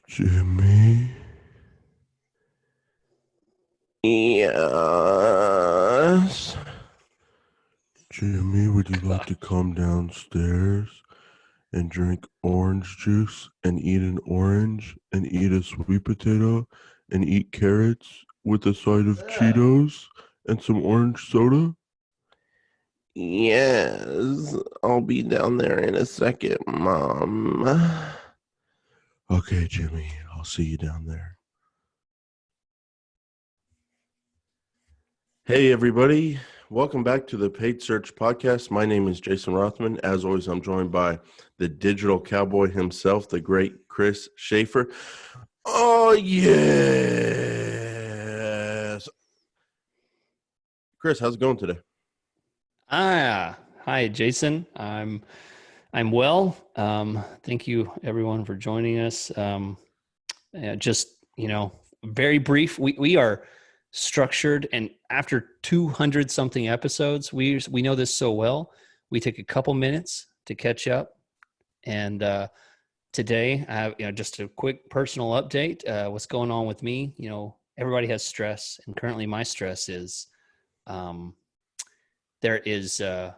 Jimmy? Yes. Jimmy, would you like God. to come downstairs and drink orange juice and eat an orange and eat a sweet potato and eat carrots with a side of Cheetos and some orange soda? Yes. I'll be down there in a second, Mom. Okay, Jimmy, I'll see you down there. Hey, everybody. Welcome back to the Paid Search Podcast. My name is Jason Rothman. As always, I'm joined by the digital cowboy himself, the great Chris Schaefer. Oh, yes. Chris, how's it going today? Hi, Jason. I'm well. Thank you, everyone, for joining us. Very brief. We are structured, and after 200 something episodes, we know this so well. We take a couple minutes to catch up, and today I have just a quick personal update. What's going on with me? Everybody has stress, and currently my stress is. There is a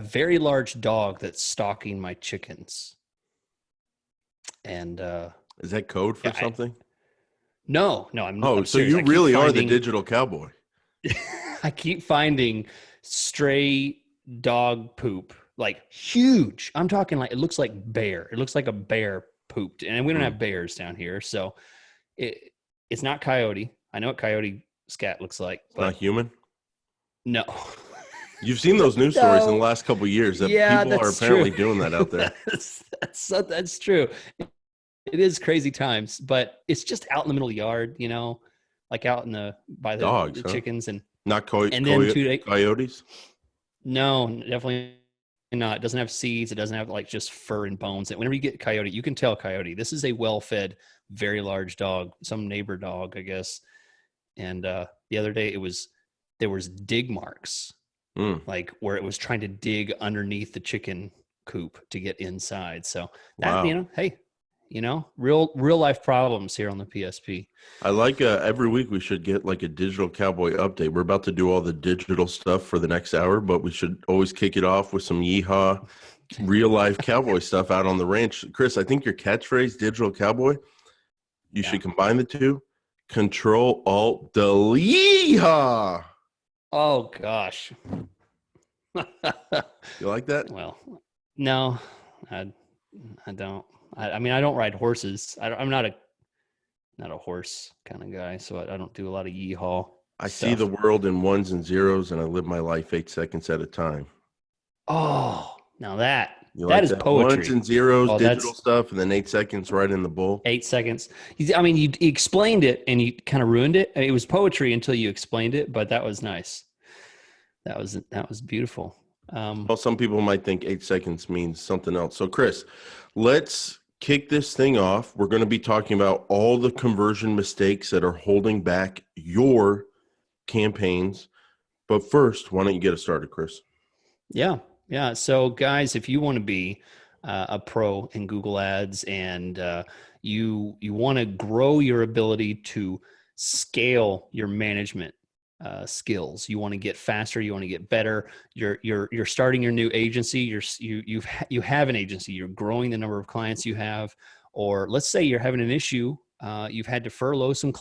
very large dog that's stalking my chickens. And Is that code for something? No, I'm so serious. you really are the digital cowboy. I keep finding stray dog poop, like huge. I'm talking like it looks like bear. It looks like a bear pooped, and we don't have bears down here, so it's not coyote. I know what coyote scat looks like, but not human. No. You've seen those news stories in the last couple of years that people are apparently doing that out there. That's true. It is crazy times, but it's just out in the middle of the yard, like out in by the dogs, the chickens and not coyotes. No, definitely not. It doesn't have seeds. It doesn't have like just fur and bones. And whenever you get coyote, you can tell coyote. This is a well-fed, very large dog, some neighbor dog, I guess. And the other day there was dig marks. Like where it was trying to dig underneath the chicken coop to get inside. So that, real life problems here on the PSP. I like every week we should get like a digital cowboy update. We're about to do all the digital stuff for the next hour, but we should always kick it off with some yeehaw, real life cowboy stuff out on the ranch. Chris, I think your catchphrase, digital cowboy, you should combine the two. Control, Alt, Delete. Yeehaw! Oh gosh. You like that? Well, no, I don't. I mean, I don't ride horses. I'm not a horse kind of guy, so I don't do a lot of yeehaw. I see the world in ones and zeros, and I live my life 8 seconds at a time. Oh, now that is poetry. Ones and zeros, digital stuff, and then 8 seconds right in the bowl. 8 seconds. I mean, you explained it, and you kind of ruined it. It was poetry until you explained it, but that was nice. That was beautiful. Well, some people might think 8 seconds means something else. So, Chris, let's kick this thing off. We're going to be talking about all the conversion mistakes that are holding back your campaigns. But first, why don't you get us started, Chris? Yeah. So, guys, if you want to be a pro in Google Ads and you want to grow your ability to scale your management skills, you want to get faster, you want to get better, you're starting your new agency, you have an agency, you're growing the number of clients you have, or let's say you're having an issue, you've had to furlough some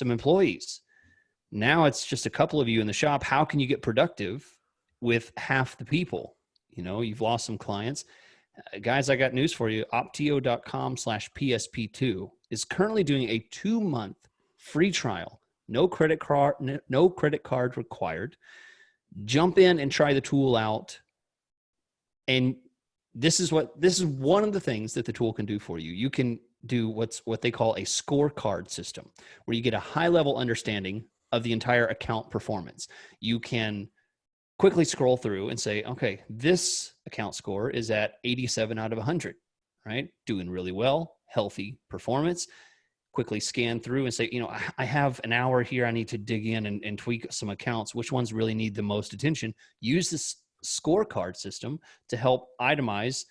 employees. Now it's just a couple of you in the shop. How can you get productive with half the people? You've lost some clients. Guys, I got news for you. Optio.com/PSP2 is currently doing a 2-month free trial. No credit card required. Jump in and try the tool out. And this is one of the things that the tool can do for you. You can do what they call a scorecard system, where you get a high-level understanding of the entire account performance. You can quickly scroll through and say, okay, this account score is at 87 out of 100, right? Doing really well, healthy performance. Quickly scan through and say, I have an hour here. I need to dig in and tweak some accounts. Which ones really need the most attention? Use this scorecard system to help itemize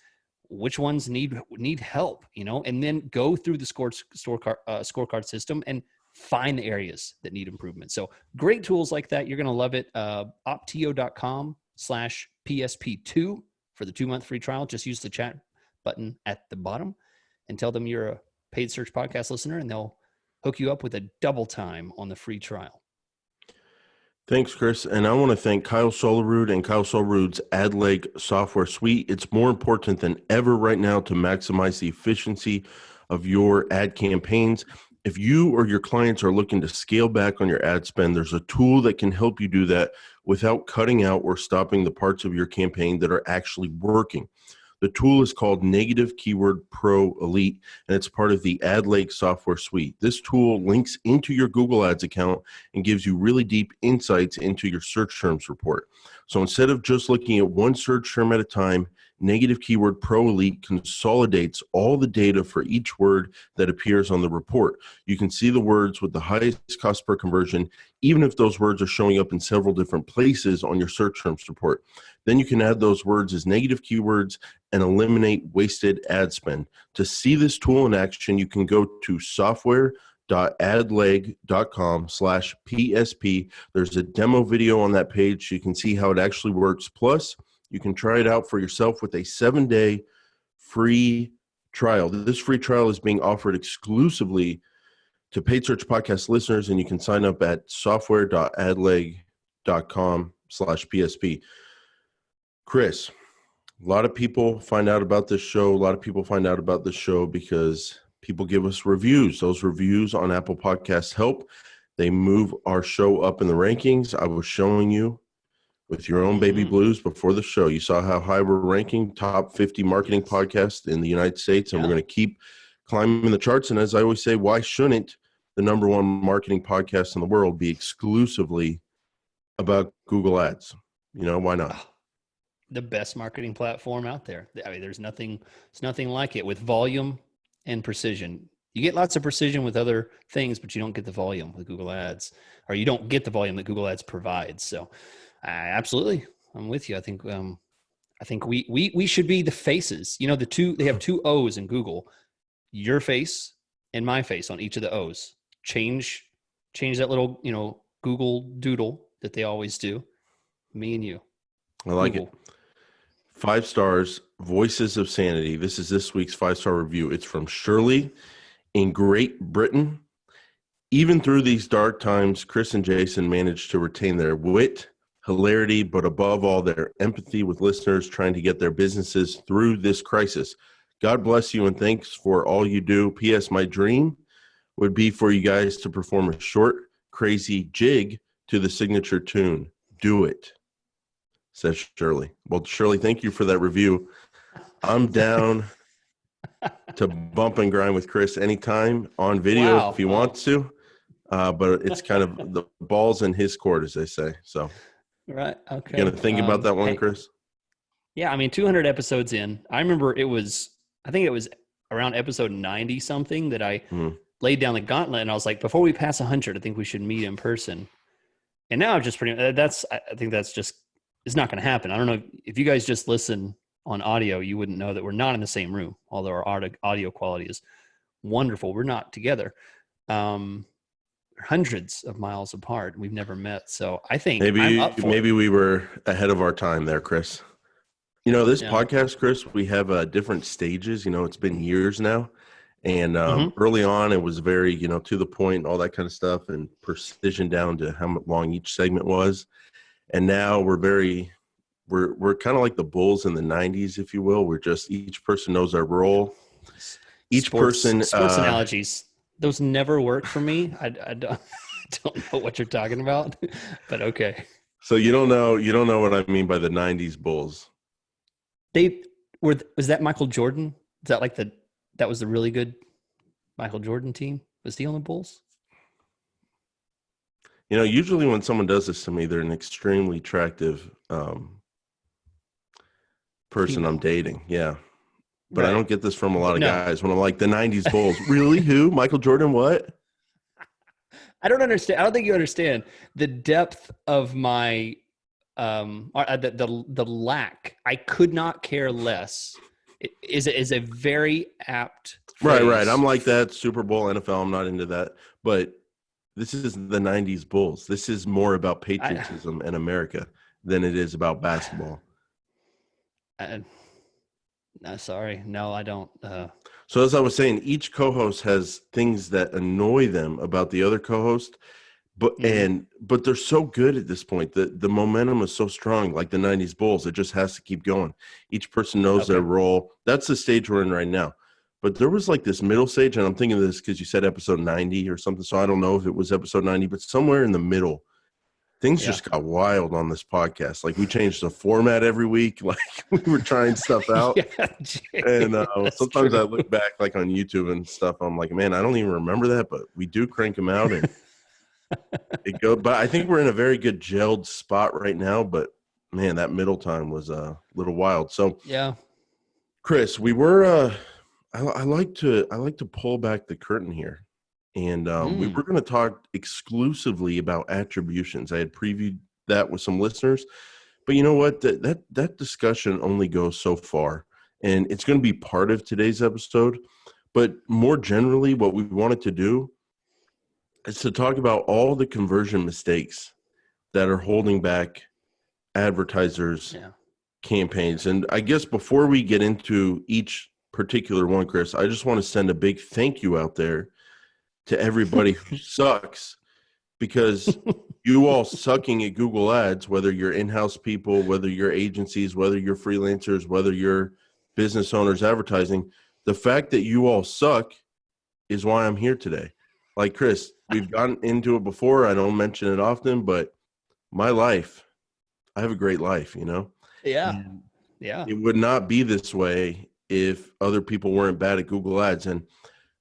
which ones need help, and then go through the scorecard system and find the areas that need improvement. So great tools like that. You're going to love it. Optio.com/PSP2 for the 2-month free trial. Just use the chat button at the bottom and tell them you're a paid search podcast listener, and they'll hook you up with a double time on the free trial. Thanks, Chris. And I want to thank Kyle Solarud and Kyle Solarud's Adelaide software suite. It's more important than ever right now to maximize the efficiency of your ad campaigns. If you or your clients are looking to scale back on your ad spend, there's a tool that can help you do that without cutting out or stopping the parts of your campaign that are actually working. The tool is called Negative Keyword Pro Elite, and it's part of the Adelaide software suite. This tool links into your Google Ads account and gives you really deep insights into your search terms report. So instead of just looking at one search term at a time, Negative Keyword Pro Elite consolidates all the data for each word that appears on the report. You can see the words with the highest cost per conversion, even if those words are showing up in several different places on your search terms report. Then you can add those words as negative keywords and eliminate wasted ad spend. To see this tool in action, you can go to software.adleg.com/PSP. There's a demo video on that page. You can see how it actually works. Plus, you can try it out for yourself with a 7-day free trial. This free trial is being offered exclusively to Paid Search Podcast listeners, and you can sign up at software.adleg.com/PSP. Chris, a lot of people find out about this show. A lot of people find out about this show because people give us reviews. Those reviews on Apple Podcasts help. They move our show up in the rankings. I was showing you with your own baby blues before the show. You saw how high we're ranking, top 50 marketing podcast in the United States, and we're going to keep climbing the charts. And as I always say, why shouldn't the number one marketing podcast in the world be exclusively about Google Ads? Why not? The best marketing platform out there. I mean, there's nothing like it with volume and precision. You get lots of precision with other things, but you don't get the volume with Google Ads, or you don't get the volume that Google Ads provides. So absolutely, I'm with you. I think we should be the faces. They have 2 O's in Google, your face and my face on each of the O's. Change that little, Google doodle that they always do. Me and you. I like Google. it. 5 stars, Voices of Sanity. This is this week's 5-star review. It's from Shirley in Great Britain. Even through these dark times, Chris and Jason managed to retain their wit, hilarity, but above all, their empathy with listeners trying to get their businesses through this crisis. God bless you and thanks for all you do. P.S. My dream would be for you guys to perform a short, crazy jig to the signature tune. Do it, says Shirley. Well, Shirley, thank you for that review. I'm down to bump and grind with Chris anytime on video if he wants to. But it's kind of the ball's in his court, as they say. So, right. Okay. You going to think about that one, Chris? Yeah. I mean, 200 episodes in, I remember I think it was around episode 90 something that I laid down the gauntlet, and I was like, before we pass 100, I think we should meet in person. And now I've just I think that's just, it's not going to happen. I don't know if you guys just listen on audio, you wouldn't know that we're not in the same room, although our audio quality is wonderful. We're not together. Hundreds of miles apart. We've never met. So I think maybe we were ahead of our time there, Chris. This podcast, Chris, we have different stages. It's been years now. And early on, it was very, to the point and all that kind of stuff and precision down to how long each segment was. And now we're kind of like the Bulls in the 90s, if you will. We're just, each person knows their role. Sports analogies, those never work for me. I don't know what you're talking about, but okay. So you don't know what I mean by the 90s Bulls. Was that Michael Jordan? Is that like that was the really good Michael Jordan team? Was he on the Bulls? Usually when someone does this to me, they're an extremely attractive person I'm dating. Yeah. But right. I don't get this from a lot of guys when I'm like, the 90s Bulls. Really? Who? Michael Jordan? What? I don't understand. I don't think you understand the depth of my the lack. I could not care less is a very apt Right. phrase. I'm like that. Super Bowl, NFL, I'm not into that. But this is the 90s Bulls. This is more about patriotism and America than it is about basketball. No, sorry. No, I don't. So as I was saying, each co-host has things that annoy them about the other co-host, but they're so good at this point. The momentum is so strong, like the 90s Bulls. It just has to keep going. Each person knows their role. That's the stage we're in right now. But there was like this middle stage, and I'm thinking of this because you said episode 90 or something, so I don't know if it was episode 90, but somewhere in the middle, things just got wild on this podcast. Like we changed the format every week. Like we were trying stuff out. And sometimes I look back like on YouTube and stuff. I'm like, man, I don't even remember that, but we do crank them out and it go. But I think we're in a very good gelled spot right now. But man, that middle time was a little wild. So yeah, Chris, we were. I like to pull back the curtain here. And we were going to talk exclusively about attributions. I had previewed that with some listeners, but you know what? That discussion only goes so far, and it's going to be part of today's episode. But more generally, what we wanted to do is to talk about all the conversion mistakes that are holding back advertisers' campaigns. And I guess before we get into each particular one, Chris, I just want to send a big thank you out there to everybody who sucks, because you all sucking at Google Ads, whether you're in-house people, whether you're agencies, whether you're freelancers, whether you're business owners advertising, the fact that you all suck is why I'm here today. Like Chris, we've gotten into it before. I don't mention it often, but my life, I have a great life, you know? Yeah. It would not be this way if other people weren't bad at Google Ads. And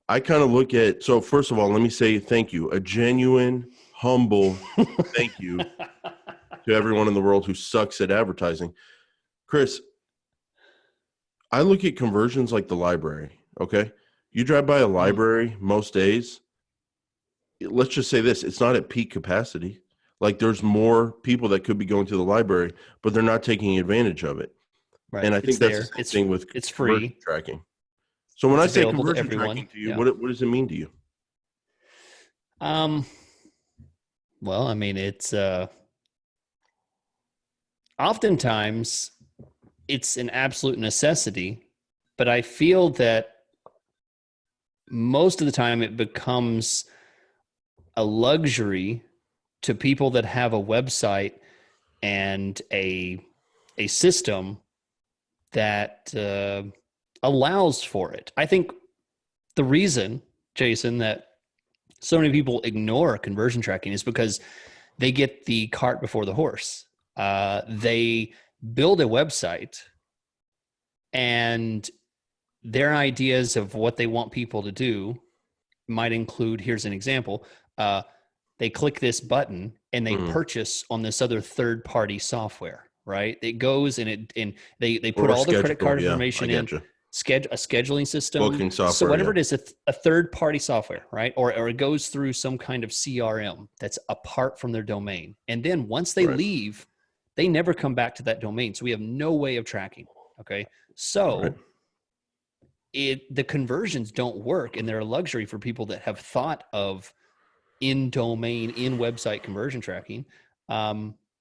I kind of look at, so first of all, let me say thank you, a genuine, humble thank you to everyone in the world who sucks at advertising. Chris, I look at conversions like the library, okay? You drive by a library most days, let's just say this, it's not at peak capacity. Like there's more people that could be going to the library, but they're not taking advantage of it. Right. And I think that's the thing with it's free tracking. So when I say conversion tracking to you, what does it mean to you? Well, I mean, it's oftentimes it's an absolute necessity, but I feel that most of the time it becomes a luxury to people that have a website and a system that allows for it. I think the reason, Jason, that so many people ignore conversion tracking is because they get the cart before the horse. They build a website and their ideas of what they want people to do might include, here's an example, they click this button and they purchase on this other third-party software, right? It goes and they put all the credit card information in. A scheduling system, booking software, so whatever it is, a third-party software, right? Or it goes through some kind of CRM that's apart from their domain. And then once they leave, they never come back to that domain. So we have no way of tracking. Okay, so the conversions don't work, and they're a luxury for people that have thought of in-domain, in-website conversion tracking,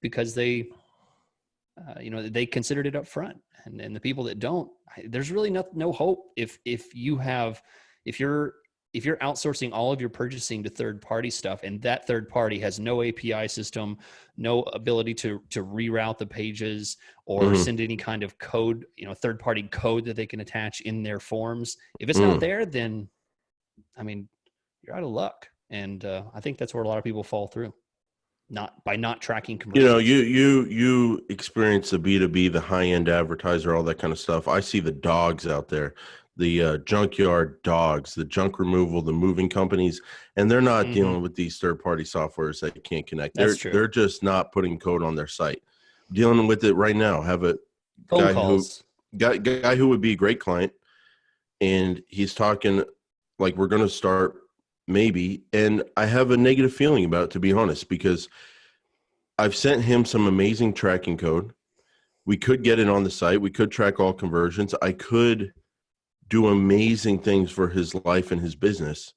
because they considered it up front. And the people that don't, there's really no hope if you're outsourcing all of your purchasing to third party stuff, and that third party has no API system, no ability to reroute the pages or send any kind of code, third party code that they can attach in their forms. If it's not there, then I mean, you're out of luck. And I think that's where a lot of people fall through. Not tracking conversions. You experience the B2B, the high-end advertiser, all that kind of stuff. I see the dogs out there, the junkyard dogs, the junk removal, the moving companies, and they're not dealing with these third-party softwares that can't connect. They're just not putting code on their site. Dealing with it right now. Have a guy who would be a great client, and he's talking like we're going to start maybe, and I have a negative feeling about it, to be honest, because I've sent him some amazing tracking code, We could get it on the site. We could track all conversions. I could do amazing things for his life and his business.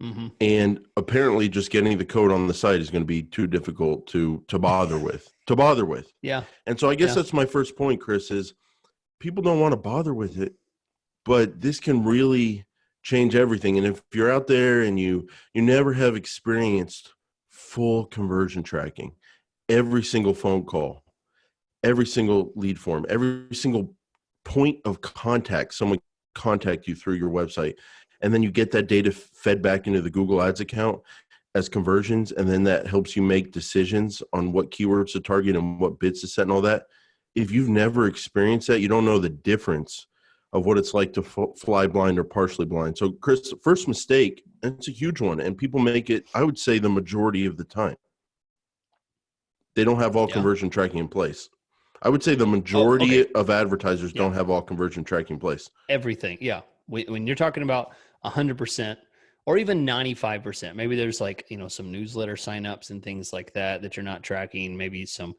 Mm-hmm. And apparently just getting the code on the site is going to be too difficult to bother with. Yeah. And so I guess that's my first point, Chris, is people don't want to bother with it, but this can really change everything. And if you're out there and you never have experienced full conversion tracking, every single phone call, every single lead form, every single point of contact, someone contact you through your website, and then you get that data fed back into the Google Ads account as conversions, and then that helps you make decisions on what keywords to target and what bids to set and all that. If you've never experienced that, you don't know the difference of what it's like to fly blind or partially blind. So, Chris, first mistake, and it's a huge one, and people make it, I would say, the majority of the time. They don't have all conversion tracking in place. I would say the majority of advertisers don't have all conversion tracking in place. Everything, yeah. When you're talking about 100% or even 95%, maybe there's like, some newsletter signups and things like that you're not tracking. Maybe some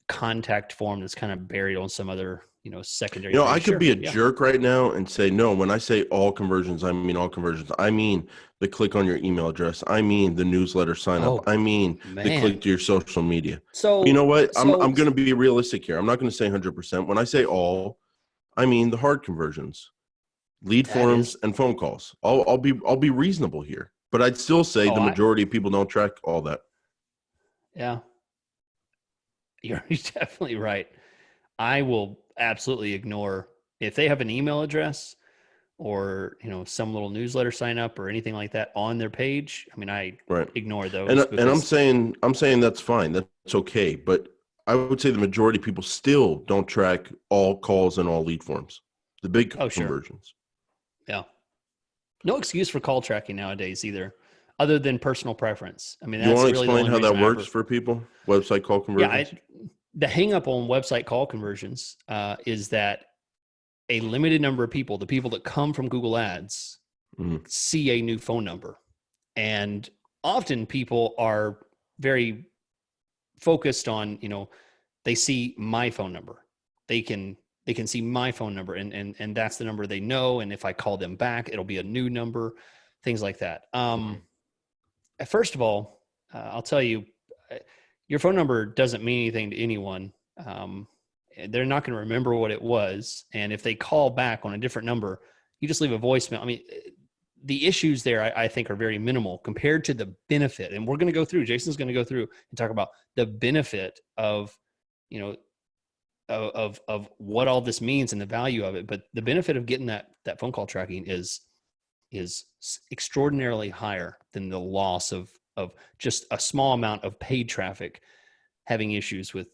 contact form that's kind of buried on some other, secondary. I could be a jerk right now and say, no, when I say all conversions, I mean all conversions. I mean the click on your email address. I mean the newsletter sign up. I mean the click to your social media. So you know what? I'm going to be realistic here. I'm not going to say 100%. When I say all, I mean the hard conversions, lead forms and phone calls. I'll be reasonable here, but I'd still say the majority of people don't track all that. Yeah. You're definitely right. I will absolutely ignore if they have an email address or, some little newsletter sign up or anything like that on their page. I mean, I ignore those. And I'm saying that's fine. That's okay. But I would say the majority of people still don't track all calls and all lead forms, the big conversions. Yeah. No excuse for call tracking nowadays either, other than personal preference. I mean, that's you want to really explain how that works for people? Website call conversions? Yeah, the hang up on website call conversions is that a limited number of people, the people that come from Google Ads, see a new phone number. And often people are very focused on, they see my phone number. They can see my phone number and that's the number they know. And if I call them back, it'll be a new number, things like that. First of all, I'll tell you, your phone number doesn't mean anything to anyone. They're not going to remember what it was. And if they call back on a different number, you just leave a voicemail. I mean, the issues there, I think, are very minimal compared to the benefit. And we're going to go through, Jason's going to go through and talk about the benefit of, of what all this means and the value of it. But the benefit of getting that phone call tracking is extraordinarily higher than the loss of just a small amount of paid traffic having issues with,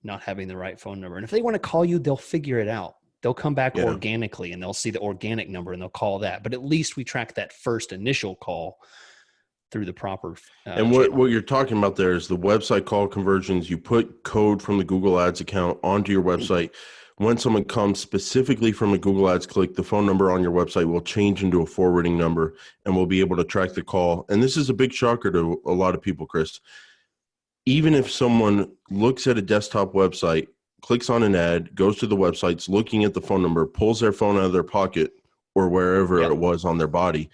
not having the right phone number. And if they want to call you, they'll figure it out. They'll come back organically and they'll see the organic number and they'll call that. But at least we track that first initial call through the proper and what you're talking about there is the website call conversions. You put code from the Google Ads account onto your website. When someone comes specifically from a Google Ads click, the phone number on your website will change into a forwarding number and we'll be able to track the call. And this is a big shocker to a lot of people, Chris. Even if someone looks at a desktop website, clicks on an ad, goes to the websites, looking at the phone number, pulls their phone out of their pocket or wherever it was on their body,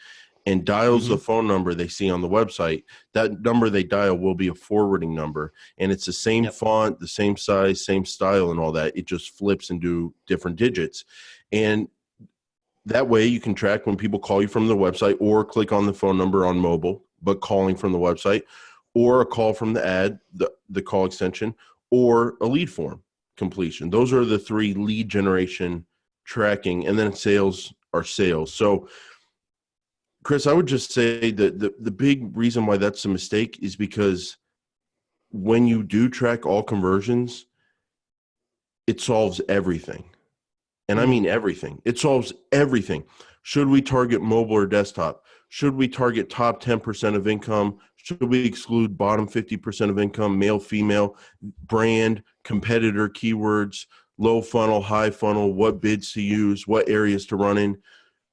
and dials the phone number they see on the website, that number they dial will be a forwarding number. And it's the same font, the same size, same style and all that. It just flips into different digits. And that way you can track when people call you from the website or click on the phone number on mobile, but calling from the website, or a call from the ad, the call extension, or a lead form completion. Those are the three lead generation tracking, and then sales are sales. So, Chris, I would just say that the big reason why that's a mistake is because when you do track all conversions, it solves everything. And I mean everything. It solves everything. Should we target mobile or desktop? Should we target top 10% of income? Should we exclude bottom 50% of income, male, female, brand, competitor keywords, low funnel, high funnel, what bids to use, what areas to run in?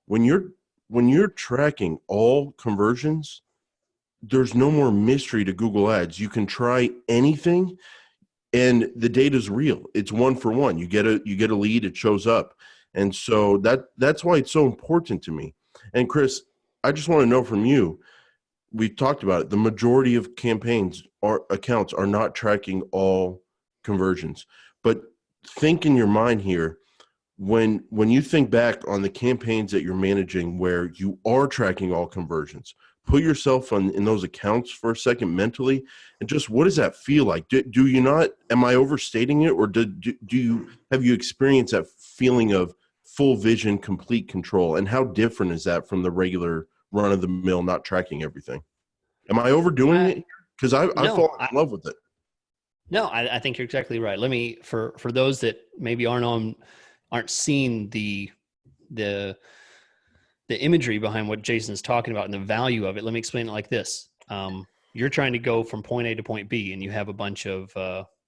When you're tracking all conversions, there's no more mystery to Google Ads. You can try anything. and the data is real. It's one for one. You get a lead, it shows up. And so that's why it's so important to me. And Chris, I just want to know from you, we've talked about it. The majority of campaigns or accounts are not tracking all conversions. But think in your mind here, when you think back on the campaigns that you're managing where you are tracking all conversions, put yourself in those accounts for a second mentally, and just what does that feel like? Do you not? Am I overstating it, or have you experienced that feeling of full vision, complete control? And how different is that from the regular run of the mill, not tracking everything? Am I overdoing it? Because I've fallen in love with it. No, I think you're exactly right. Let me, for those that maybe aren't seeing the imagery behind what Jason's talking about and the value of it, let me explain it like this. You're trying to go from point A to point B, and you have a bunch of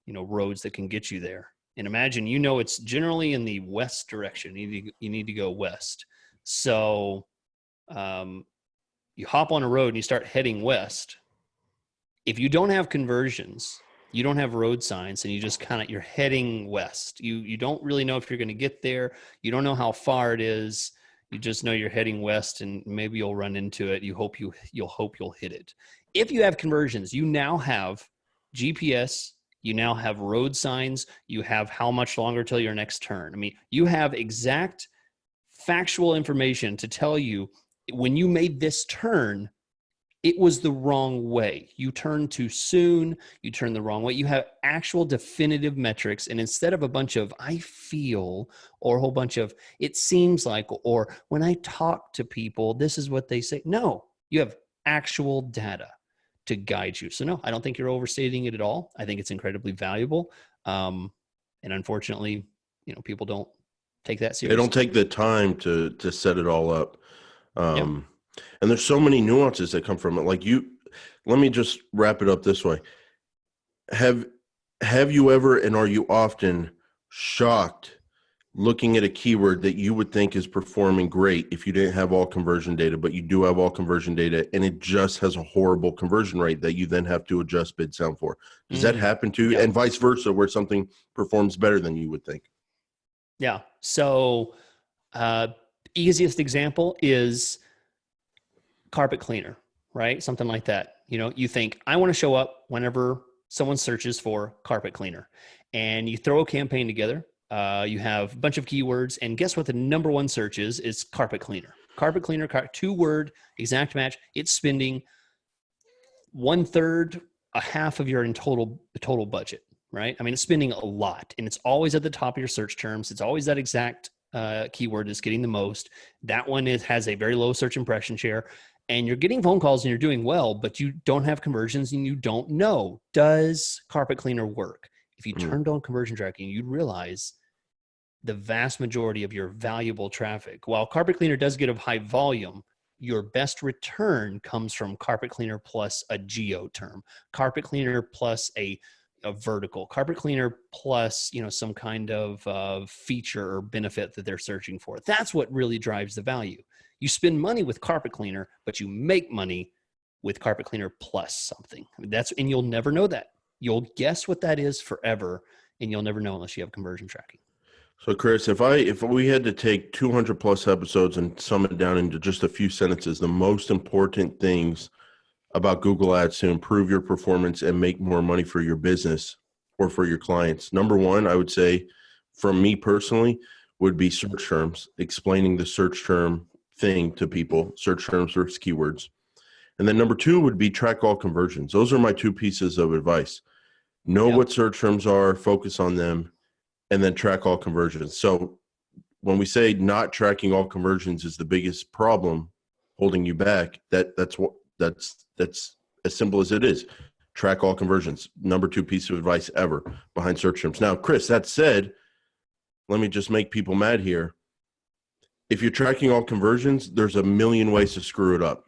roads that can get you there. And imagine, it's generally in the west direction. You need to go west. So you hop on a road and you start heading west. If you don't have conversions, you don't have road signs, and you just you're heading west. You don't really know if you're going to get there. You don't know how far it is. You just know you're heading west, and maybe you'll run into it. You'll hope you'll hit it. If you have conversions, you now have GPS. You now have road signs. You have how much longer till your next turn. I mean, you have exact factual information to tell you when you made this turn, it was the wrong way. You turned too soon. You turned the wrong way. You have actual definitive metrics. And instead of a bunch of, I feel, or a whole bunch of, it seems like, or when I talk to people, this is what they say. No, you have actual data to guide you. So no, I don't think you're overstating it at all. I think it's incredibly valuable. And unfortunately, people don't take that seriously. They don't take the time to set it all up. Yeah. And there's so many nuances that come from it. Like let me just wrap it up this way. Have you ever, and are you often shocked looking at a keyword that you would think is performing great if you didn't have all conversion data, but you do have all conversion data, and it just has a horrible conversion rate that you then have to adjust bid sound for? Does that happen to you? Yeah. And vice versa, where something performs better than you would think? Yeah. So easiest example is carpet cleaner, right? Something like that. You think, I want to show up whenever someone searches for carpet cleaner, and you throw a campaign together. You have a bunch of keywords, and guess what the number one search is carpet cleaner. Carpet cleaner, 2-word, exact match. It's spending 1/3, a half of your total budget, right? I mean, it's spending a lot, and it's always at the top of your search terms. It's always that exact keyword is getting the most. That one has a very low search impression share, and you're getting phone calls and you're doing well, but you don't have conversions, and you don't know, does carpet cleaner work? If you turned on conversion tracking, you'd realize the vast majority of your valuable traffic, while carpet cleaner does get a high volume, your best return comes from carpet cleaner plus a geo term, carpet cleaner plus a vertical, carpet cleaner plus, some kind of feature or benefit that they're searching for. That's what really drives the value. You spend money with carpet cleaner, but you make money with carpet cleaner plus something. And you'll never know that. You'll guess what that is forever, and you'll never know unless you have conversion tracking. So Chris, if we had to take 200 plus episodes and sum it down into just a few sentences, the most important things about Google Ads to improve your performance and make more money for your business or for your clients. Number one, I would say from me personally would be search terms, explaining the search term thing to people, search terms versus keywords. And then number two would be track all conversions. Those are my two pieces of advice. Know what search terms are, focus on them, and then track all conversions. So when we say not tracking all conversions is the biggest problem holding you back, that's as simple as it is. Track all conversions. Number two piece of advice ever behind search terms. Now, Chris, that said, let me just make people mad here. If you're tracking all conversions, there's a million ways to screw it up.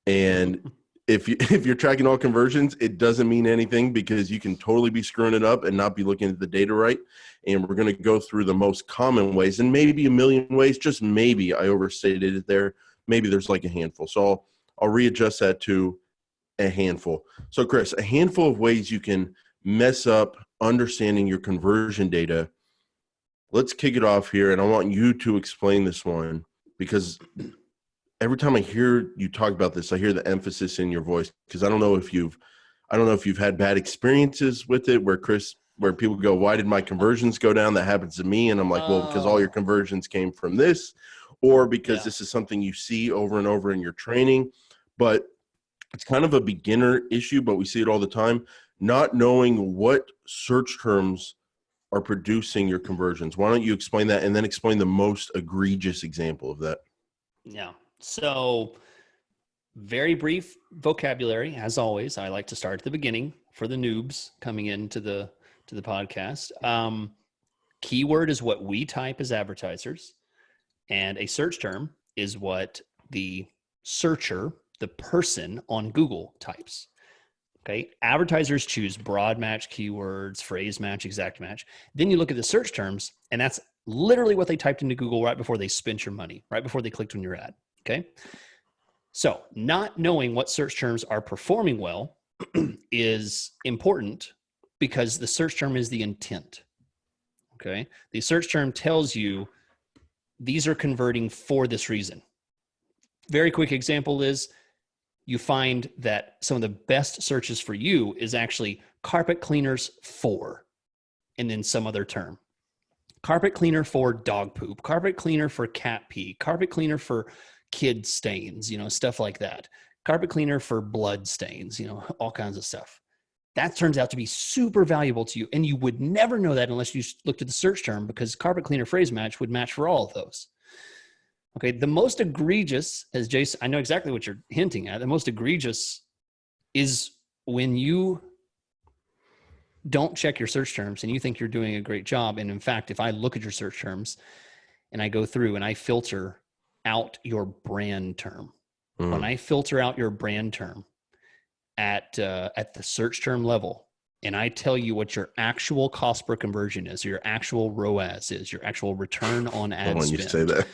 And if you're tracking all conversions, it doesn't mean anything, because you can totally be screwing it up and not be looking at the data right. And we're going to go through the most common ways, and maybe a million ways, just maybe I overstated it there. Maybe there's like a handful. So I'll readjust that to a handful. So Chris, a handful of ways you can mess up understanding your conversion data. Let's kick it off here, and I want you to explain this one, because every time I hear you talk about this, I hear the emphasis in your voice, because I don't know if you've had bad experiences with it where people go, why did my conversions go down? That happens to me. And I'm like, well, because all your conversions came from this, or because this is something you see over and over in your training. But it's kind of a beginner issue, but we see it all the time. Not knowing what search terms are producing your conversions. Why don't you explain that, and then explain the most egregious example of that? Yeah. So very brief vocabulary, as always. I like to start at the beginning for the noobs coming into the podcast. Keyword is what we type as advertisers, and a search term is what the searcher, the person on Google, types. Okay. Advertisers choose broad match keywords, phrase match, exact match. Then you look at the search terms, and that's literally what they typed into Google right before they spent your money, right before they clicked on your ad. Okay. So not knowing what search terms are performing well is important, because the search term is the intent. Okay. The search term tells you these are converting for this reason. Very quick example is, you find that some of the best searches for you is actually carpet cleaners for, and then some other term. Carpet cleaner for dog poop, carpet cleaner for cat pee, carpet cleaner for kid stains, stuff like that. Carpet cleaner for blood stains, all kinds of stuff. That turns out to be super valuable to you. And you would never know that unless you looked at the search term, because carpet cleaner phrase match would match for all of those. Okay, the most egregious, as Jason, I know exactly what you're hinting at. The most egregious is when you don't check your search terms and you think you're doing a great job. And in fact, if I look at your search terms and I go through and I filter out your brand term, when I filter out your brand term at the search term level, and I tell you what your actual cost per conversion is, your actual ROAS is, your actual return on ad spend. When you say that.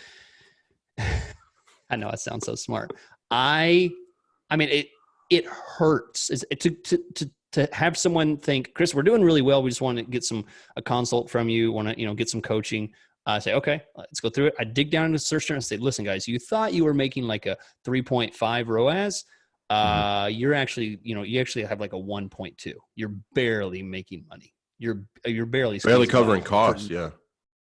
I know, it sounds so smart. I mean, it hurts to have someone think, Chris, we're doing really well. We just want to get a consult from you. Want to, get some coaching. Say, okay, let's go through it. I dig down into the search term and say, listen, guys, you thought you were making like a 3.5 ROAS. You're actually, you actually have like a 1.2. You're barely making money. You're barely covering costs. Yeah.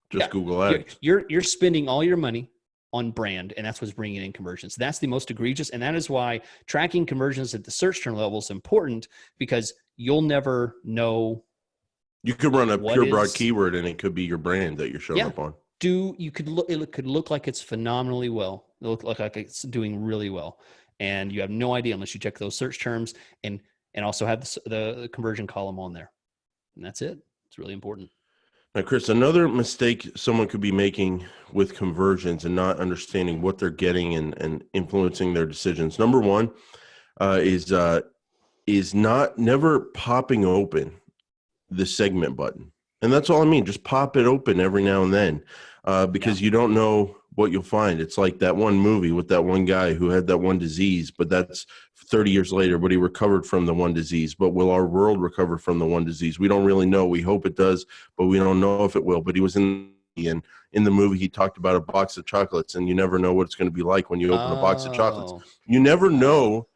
Just Google Ads. You're spending all your money on brand, and that's what's bringing in conversions. That's the most egregious, and that is why tracking conversions at the search term level is important, because you'll never know. You could run a pure broad keyword, and it could be your brand that you're showing up on. It could look like it's phenomenally well. It look like it's doing really well, and you have no idea unless you check those search terms and also have the conversion column on there, and that's it. It's really important. Now, Chris, another mistake someone could be making with conversions and not understanding what they're getting and influencing their decisions. Number one is never popping open the segment button. And that's all I mean. Just pop it open every now and then, because you don't know what you'll find. It's like that one movie with that one guy who had that one disease, but that's 30 years later, but he recovered from the one disease. But will our world recover from the one disease? We don't really know. We hope it does, but we don't know if it will. But he was in the movie, he talked about a box of chocolates, and you never know what it's going to be like when you open a box of chocolates. You never know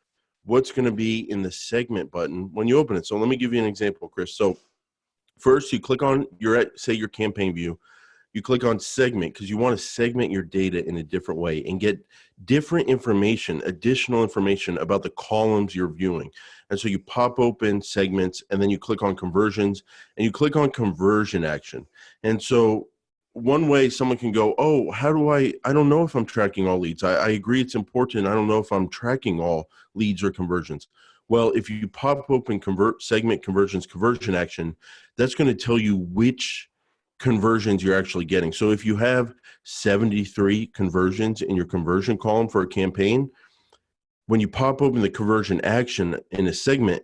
what's going to be in the segment button when you open it. So let me give you an example, Chris. So first, you click on your campaign view. You click on segment, because you want to segment your data in a different way and get different information, additional information about the columns you're viewing. And so you pop open segments, and then you click on conversions, and you click on conversion action. And so one way someone can go, oh, how do I don't know if I'm tracking all leads. I agree it's important. I don't know if I'm tracking all leads or conversions. Well, if you pop open segment conversions, conversion action, that's going to tell you which conversions you're actually getting. So if you have 73 conversions in your conversion column for a campaign, when you pop open the conversion action in a segment,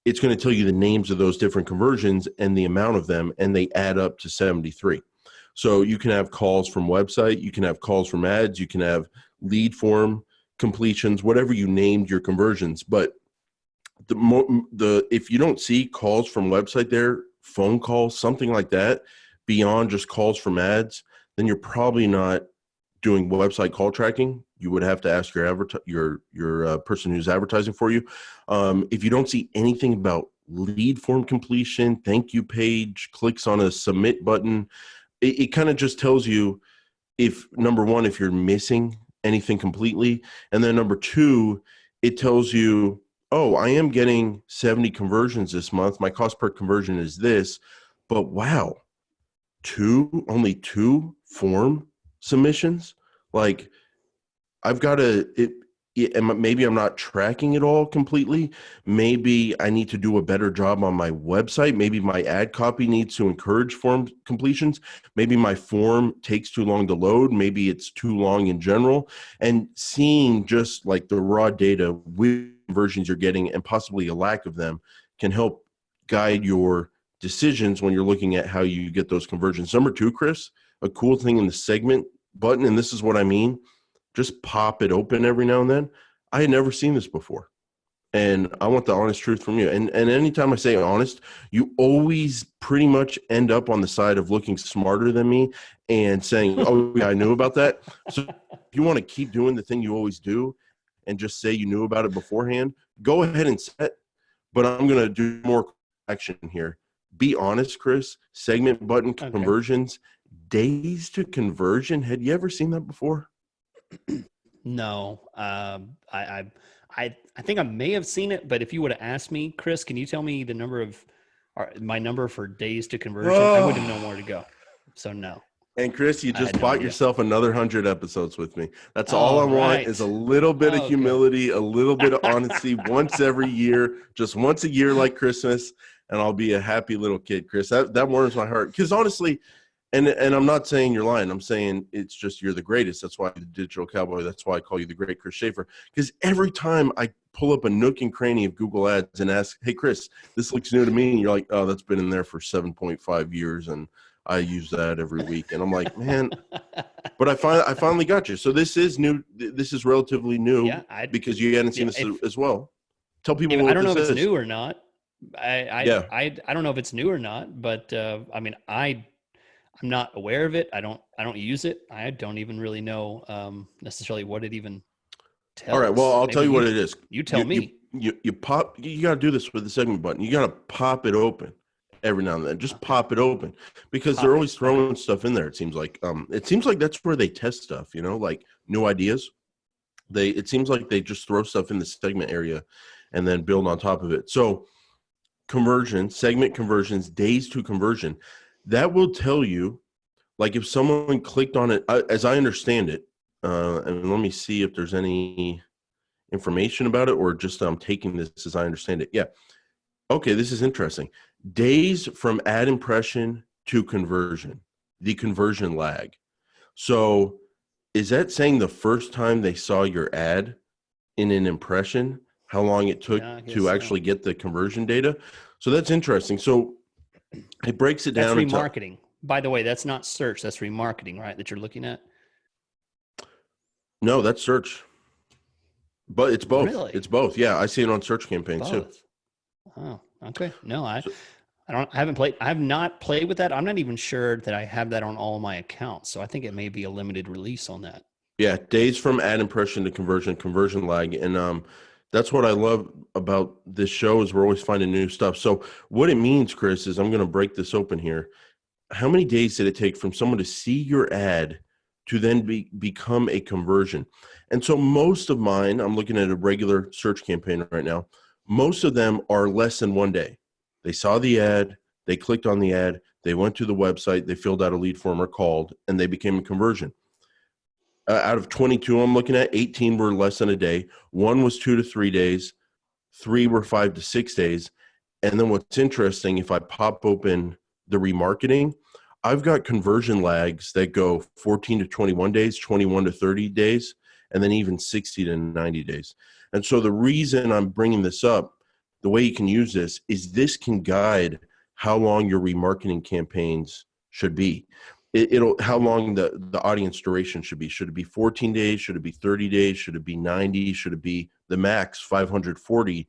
it's going to tell you the names of those different conversions and the amount of them, and they add up to 73. So you can have calls from website, you can have calls from ads, you can have lead form completions, whatever you named your conversions. But if you don't see calls from website there phone calls, something like that, beyond just calls from ads, then you're probably not doing website call tracking. You would have to ask your person who's advertising for you. If you don't see anything about lead form completion, thank you page, clicks on a submit button, it kind of just tells you if, number one, if you're missing anything completely, and then number two, it tells you, oh, I am getting 70 conversions this month. My cost per conversion is this, but wow, only two form submissions. Like, I've got and maybe I'm not tracking it all completely. Maybe I need to do a better job on my website. Maybe my ad copy needs to encourage form completions. Maybe my form takes too long to load. Maybe it's too long in general. And seeing just like the raw data with conversions you're getting and possibly a lack of them can help guide your decisions when you're looking at how you get those conversions. Number two, Chris, a cool thing in the segment button, and this is what I mean, just pop it open every now and then. I had never seen this before. And I want the honest truth from you. And anytime I say honest, you always pretty much end up on the side of looking smarter than me and saying, oh, yeah, I knew about that. So if you want to keep doing the thing you always do and just say you knew about it beforehand, go ahead and set. But I'm going to do more action here. Be honest, Chris. Segment button conversions, days to conversion. Had you ever seen that before? No, I think I may have seen it, but if you would have asked me, Chris, can you tell me the number of my number for days to conversion? I wouldn't have known where to go. So no. And Chris, you just bought yourself another 100 episodes with me. That's all I want is a little bit of humility, a little bit of honesty once every year, just once a year like Christmas, and I'll be a happy little kid, Chris. That warms my heart. Because honestly, and I'm not saying you're lying. I'm saying it's just you're the greatest. That's why the digital cowboy. That's why I call you the great Chris Schaefer. Because every time I pull up a nook and cranny of Google Ads and ask, hey, Chris, this looks new to me. And you're like, oh, that's been in there for 7.5 years. And I use that every week. And I'm like, man, but I finally got you. So this is new. This is relatively new because you hadn't seen this as well. Tell people what I don't know if this it's is. new or not. I don't know if it's new or not, but I mean, I'm not aware of it. I don't use it. I don't even really know necessarily what it even tells. All right. Well, I'll tell you what it is. You tell me. You got to do this with the segment button. You got to pop it open every now and then. Just pop it open because they're always throwing stuff in there. It seems like that's where they test stuff, like new ideas. It seems like they just throw stuff in the segment area and then build on top of it. So segment conversions, days to conversion. That will tell you, like if someone clicked on it, as I understand it, and let me see if there's any information about it or just I'm taking this as I understand it. Yeah. Okay, this is interesting. Days from ad impression to conversion, the conversion lag. So is that saying the first time they saw your ad in an impression, how long it took to actually get the conversion data? So that's interesting. So it breaks it down. That's remarketing. By the way, that's not search. That's remarketing, right? That you're looking at? No, that's search. But it's both. Really? It's both. Yeah, I see it on search campaigns too. Oh, okay. No, I have not played with that. I'm not even sure that I have that on all my accounts. So I think it may be a limited release on that. Yeah, days from ad impression to conversion lag. And that's what I love about this show is we're always finding new stuff. So what it means, Chris, is I'm going to break this open here. How many days did it take from someone to see your ad to then become a conversion? And so most of mine, I'm looking at a regular search campaign right now. Most of them are less than 1 day. They saw the ad, they clicked on the ad, they went to the website, they filled out a lead form or called, and they became a conversion. Out of 22 I'm looking at, 18 were less than a day. 1 was 2 to 3 days. 3 were 5 to 6 days. And then what's interesting, if I pop open the remarketing, I've got conversion lags that go 14 to 21 days, 21 to 30 days, and then even 60 to 90 days. And so the reason I'm bringing this up, the way you can use this can guide how long your remarketing campaigns should be. It'll how long the audience duration should be. Should it be 14 days? Should it be 30 days? Should it be 90? Should it be the max 540?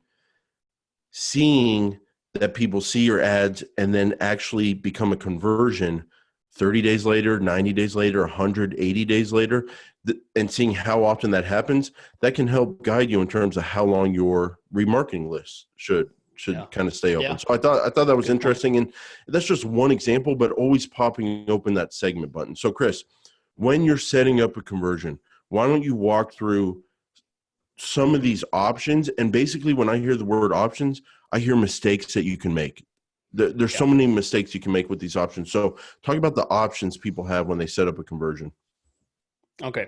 Seeing that people see your ads and then actually become a conversion 30 days later, 90 days later, 180 days later, and seeing how often that happens, that can help guide you in terms of how long your remarketing list should kind of stay open. Yeah. So I thought that was Good interesting. And that's just one example, but always popping open that segment button. So Chris, when you're setting up a conversion, why don't you walk through some of these options? And basically when I hear the word options, I hear mistakes that you can make. There's so many mistakes you can make with these options. So talk about the options people have when they set up a conversion. Okay.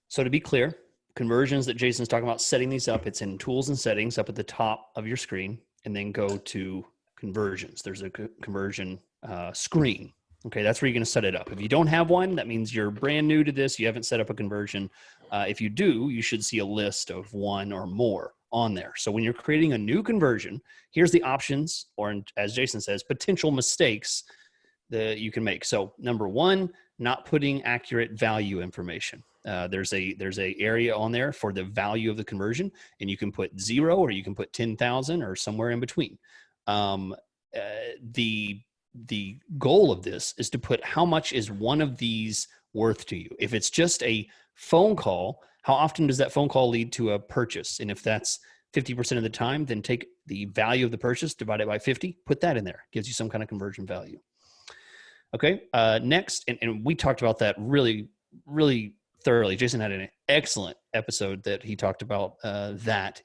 So to be clear, conversions that Jason's talking about, setting these up, it's in tools and settings up at the top of your screen, and then go to conversions. There's a conversion screen. Okay, that's where you're going to set it up. If you don't have one, that means you're brand new to this. You haven't set up a conversion. If you do, you should see a list of one or more on there. So when you're creating a new conversion, here's the options, or as Jason says, potential mistakes that you can make. So number one, not putting accurate value information. There's a area on there for the value of the conversion, and you can put 0 or you can put 10,000 or somewhere in between. The goal of this is to put how much is one of these worth to you. If it's just a phone call, how often does that phone call lead to a purchase? And if that's 50% of the time, then take the value of the purchase, divide it by 50, put that in there. Gives you some kind of conversion value. Okay, next, and we talked about that really, really thoroughly. Jason had an excellent episode that he talked about that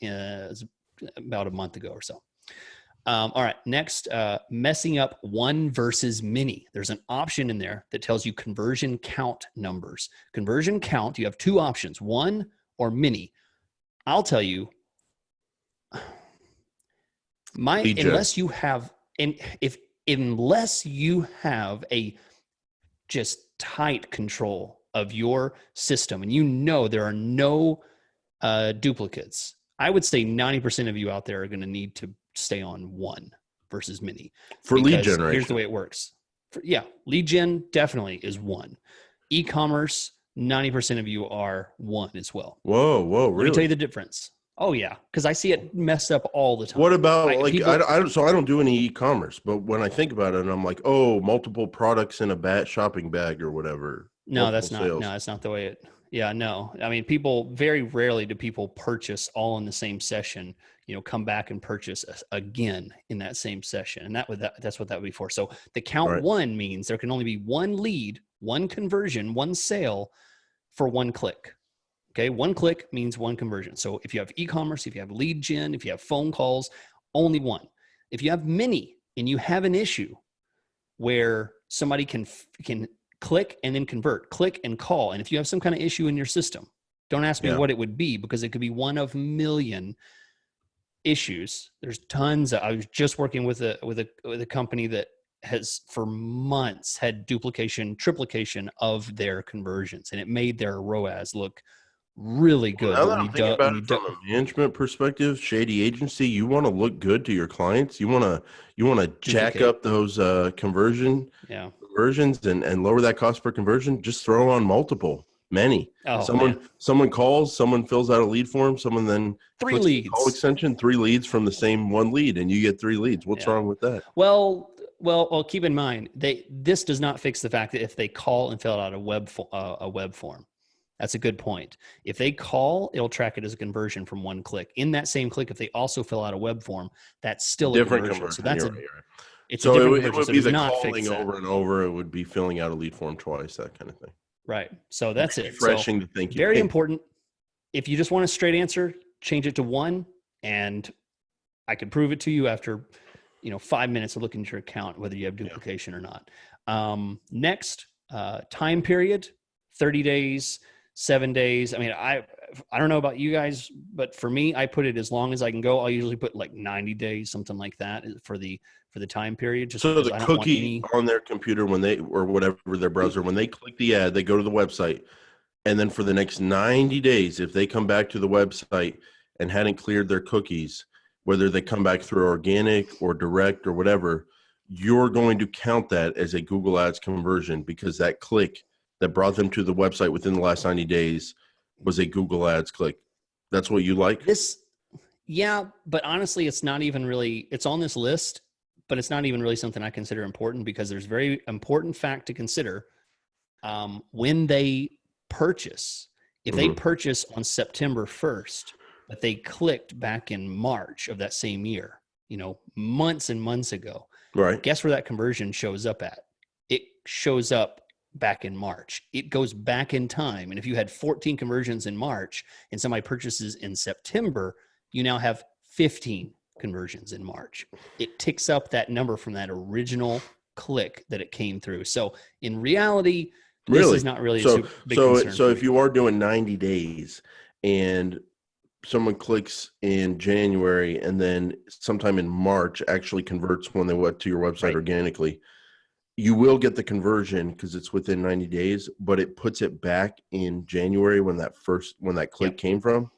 about a month ago or so. All right, next, messing up one versus many. There's an option in there that tells you conversion count numbers. Conversion count, you have two options, one or many. I'll tell you, unless you have a just tight control of your system, and you know there are no duplicates, I would say 90% of you out there are going to need to stay on one versus many. For lead generation. Here's the way it works. Lead gen definitely is one. E-commerce, 90% of you are one as well. Whoa, really? Let me tell you the difference. Oh yeah, because I see it messed up all the time. What about I don't do any e-commerce, but when I think about it, I'm like, oh, multiple products in a shopping bag or whatever. No, that's not the way it. Yeah, no. I mean, very rarely do people purchase all in the same session. Come back and purchase again in that same session, and that's what that would be for. So the count one means there can only be one lead, one conversion, one sale for one click. Okay, one click means one conversion. So if you have e-commerce, if you have lead gen, if you have phone calls, only one. If you have many and you have an issue where somebody can click and then convert, click and call, and if you have some kind of issue in your system, don't ask me what it would be, because it could be one of million issues. There's tons. I was just working with a company that has for months had duplication, triplication of their conversions, and it made their ROAS look really good. Now that I'm thinking about it from a management perspective, shady agency, you want to look good to your clients. You want to jack up those conversions and lower that cost per conversion. Just throw on many. Someone calls, someone fills out a lead form, someone then 3 leads. Call extension, 3 leads from the same one lead, and you get 3 leads. What's wrong with that? Well, keep in mind this does not fix the fact that if they call and fill out a web form. That's a good point. If they call, it'll track it as a conversion from one click. In that same click, if they also fill out a web form, that's still a different conversion. So that's it would be the calling over and over. It would be filling out a lead form twice, that kind of thing. Right. So that's it. Refreshing to think. Very important. If you just want a straight answer, change it to one, and I can prove it to you after 5 minutes of looking at your account whether you have duplication or not. Next, time period, 30 days. 7 days. I mean, I don't know about you guys, but for me, I put it as long as I can go. I'll usually put like 90 days, something like that for the time period. Just so the cookie on their computer or whatever their browser, when they click the ad, they go to the website, and then for the next 90 days, if they come back to the website and hadn't cleared their cookies, whether they come back through organic or direct or whatever, you're going to count that as a Google Ads conversion, because that click that brought them to the website within the last 90 days was a Google Ads click. That's what you like? Yeah, but honestly, it's not even really, it's on this list, but it's not even really something I consider important because there's very important fact to consider when they purchase. If they purchase on September 1st, but they clicked back in March of that same year, months and months ago, Right. guess where that conversion shows up at? It shows up back in March. It goes back in time. And if you had 14 conversions in March and somebody purchases in September, you now have 15 conversions in March. It ticks up that number from that original click that it came through. So in reality, this is not really a big concern. So if you are doing 90 days and someone clicks in January and then sometime in March actually converts when they went to your website organically, you will get the conversion because it's within 90 days, but it puts it back in January when that click came from.